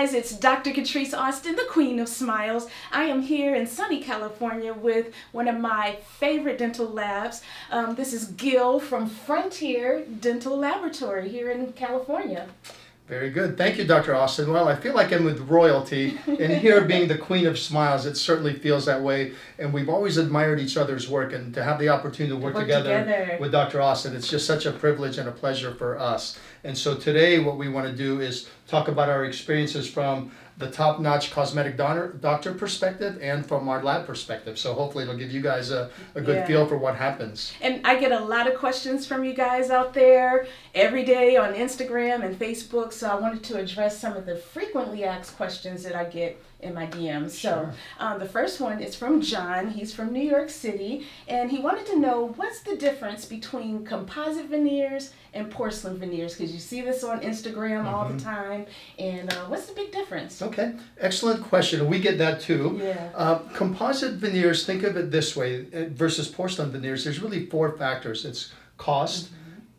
guys, it's Dr. Catrise Austin, the Queen of Smiles. I am here in sunny California with one of my favorite dental labs. This is Gil from Frontier Dental Laboratory here in California. Very good. Thank you, Dr. Austin. Well, I feel like I'm with royalty, and here being the Queen of Smiles, it certainly feels that way. And we've always admired each other's work, and to have the opportunity to work together with Dr. Austin, it's just such a privilege and a pleasure for us. And so today what we want to do is talk about our experiences from the top-notch cosmetic doctor perspective and from our lab perspective. So hopefully it'll give you guys a good feel for what happens. And I get a lot of questions from you guys out there every day on Instagram and Facebook, so I wanted to address some of the frequently asked questions that I get in my DMs. So the first one is from John. He's from New York City, and he wanted to know what's the difference between composite veneers and porcelain veneers, because you see this on Instagram all the time, and what's the big difference? Okay, excellent question. We get that too. Yeah. Composite veneers, think of it this way, versus porcelain veneers, there's really four factors. It's cost,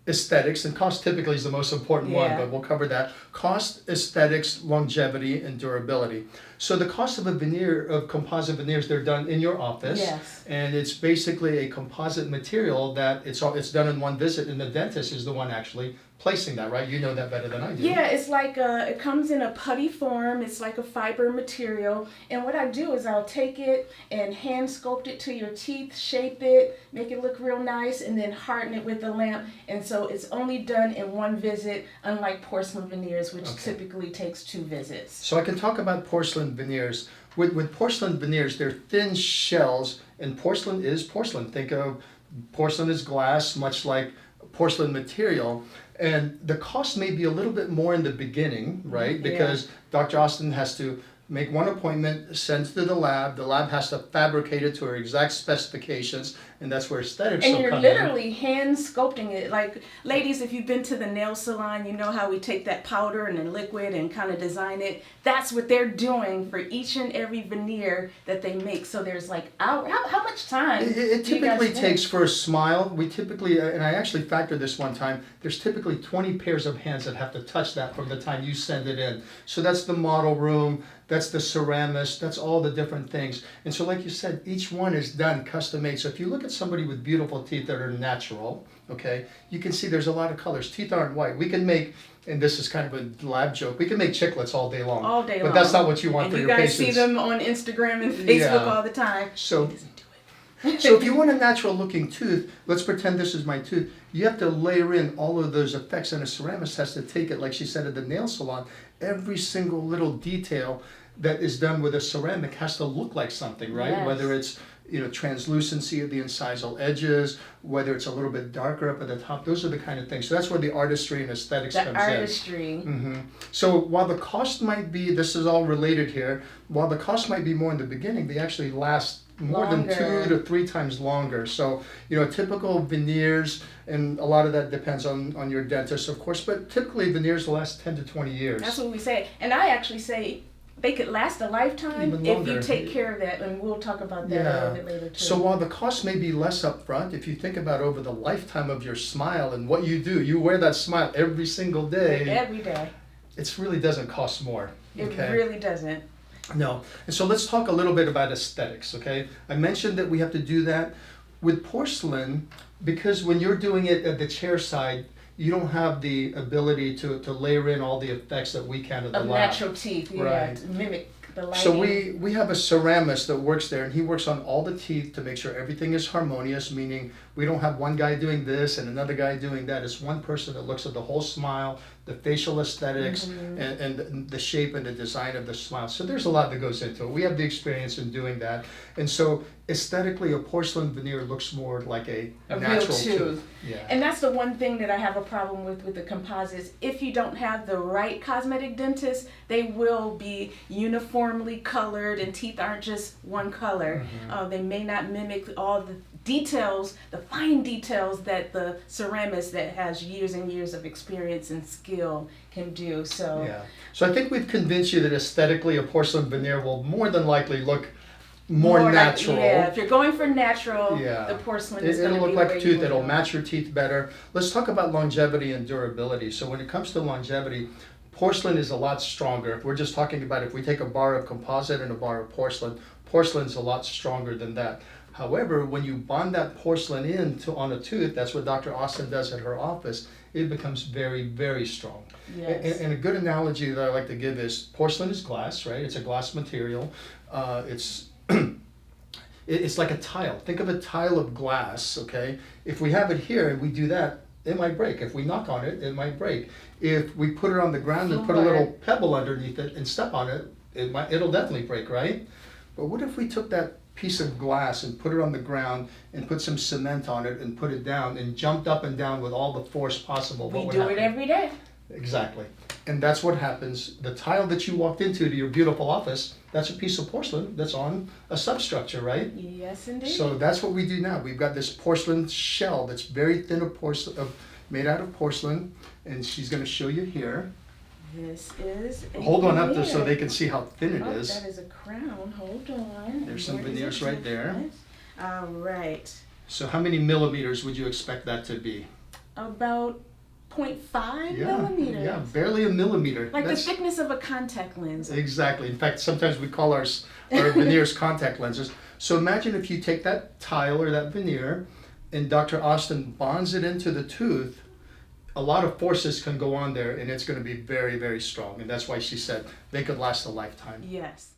aesthetics, and cost typically is the most important one, but we'll cover that. Cost, aesthetics, longevity, and durability. So the cost of a veneer, of composite veneers, they're done in your office, and it's basically a composite material that it's done in one visit, and the dentist is the one actually placing that, right? You know that better than I do. Yeah, it's like it comes in a putty form. It's like a fiber material, and what I do is I'll take it and hand sculpt it to your teeth, shape it, make it look real nice, and then harden it with the lamp. And so it's only done in one visit, unlike porcelain veneers, which typically takes 2 visits. So I can talk about porcelain veneers. With porcelain veneers, they're thin shells, and porcelain is porcelain. Think of porcelain as glass, much like porcelain material. And the cost may be a little bit more in the beginning, right? Because Dr. Austin has to make one appointment, send to the lab has to fabricate it to her exact specifications, and that's where aesthetics and will you're come literally hand sculpting it. Like, ladies, if you've been to the nail salon, you know how we take that powder and then liquid and kind of design it. That's what they're doing for each and every veneer that they make. So there's like how much time it typically takes for a smile. We typically, and I actually factored this one time, there's typically 20 pairs of hands that have to touch that from the time you send it in. So that's the model room, that's the ceramist, that's all the different things. And so like you said, each one is done custom made. So if you look at somebody with beautiful teeth that are natural, okay, you can see there's a lot of colors. Teeth aren't white. We can make, and this is kind of a lab joke, we can make chiclets all day long. All day long. But that's not what you want for your patients. And you guys see them on Instagram and Facebook all the time. So so if you want a natural looking tooth, let's pretend this is my tooth, you have to layer in all of those effects, and a ceramist has to take it, like she said at the nail salon, every single little detail that is done with a ceramic has to look like something, right? Whether it's translucency of the incisal edges, whether it's a little bit darker up at the top, those are the kind of things. So that's where the artistry and aesthetics comes in. Artistry. So while the cost might be, this is all related here, while the cost might be more in the beginning, they actually last more than 2 to 3 times longer. So, typical veneers, and a lot of that depends on your dentist, of course, but typically veneers last 10 to 20 years. That's what we say. And I actually say they could last a lifetime if you take care of that, and we'll talk about that a little bit later too. So while the cost may be less up front, if you think about over the lifetime of your smile and what you do, you wear that smile every single day. Every day. It really doesn't cost more. It really doesn't. No. And so let's talk a little bit about aesthetics, okay? I mentioned that we have to do that with porcelain because when you're doing it at the chair side, you don't have the ability to layer in all the effects that we can at the lab. Natural teeth, to mimic the lighting. So we have a ceramist that works there, and he works on all the teeth to make sure everything is harmonious, meaning we don't have one guy doing this and another guy doing that. It's one person that looks at the whole smile, the facial aesthetics, and the shape and the design of the smile. So there's a lot that goes into it. We have the experience in doing that. And so aesthetically, a porcelain veneer looks more like a natural real tooth. Yeah. And that's the one thing that I have a problem with the composites. If you don't have the right cosmetic dentist, they will be uniformly colored, and teeth aren't just one color. They may not mimic all the details, the fine details that the ceramist that has years and years of experience and skill can do. So I think we've convinced you that aesthetically a porcelain veneer will more than likely look more natural. If you're going for natural, the porcelain is going to be it'll look like a tooth. It'll match your teeth better. Let's talk about longevity and durability. So when it comes to longevity, porcelain is a lot stronger. If we're just talking about if we take a bar of composite and a bar of porcelain, porcelain's a lot stronger than that. However, when you bond that porcelain on a tooth, that's what Dr. Austin does at her office, it becomes very, very strong. Yes. And a good analogy that I like to give is porcelain is glass, right? It's a glass material. It's it's like a tile. Think of a tile of glass, okay? If we have it here and we do that, it might break. If we knock on it, it might break. If we put it on the ground and put a little pebble underneath it and step on it, it'll definitely break, right? But what if we took that piece of glass and put it on the ground and put some cement on it and put it down and jumped up and down with all the force possible? We do it every day. Exactly. And that's what happens. The tile that you walked into to your beautiful office, that's a piece of porcelain that's on a substructure, right? Yes, indeed. So that's what we do now. We've got this porcelain shell that's very thin of porcelain, made out of porcelain, and she's going to show you here. This is a Hold on up veneer. there so they can see how thin it is. That is a crown. Hold on. There's some Where is veneers it? right there. All right. So how many millimeters would you expect that to be? About 0.5 millimeters. Yeah, barely a millimeter. Like the thickness of a contact lens. Exactly. In fact, sometimes we call our veneers contact lenses. So imagine if you take that tile or that veneer and Dr. Austin bonds it into the tooth, a lot of forces can go on there and it's going to be very, very strong. And that's why she said they could last a lifetime. Yes.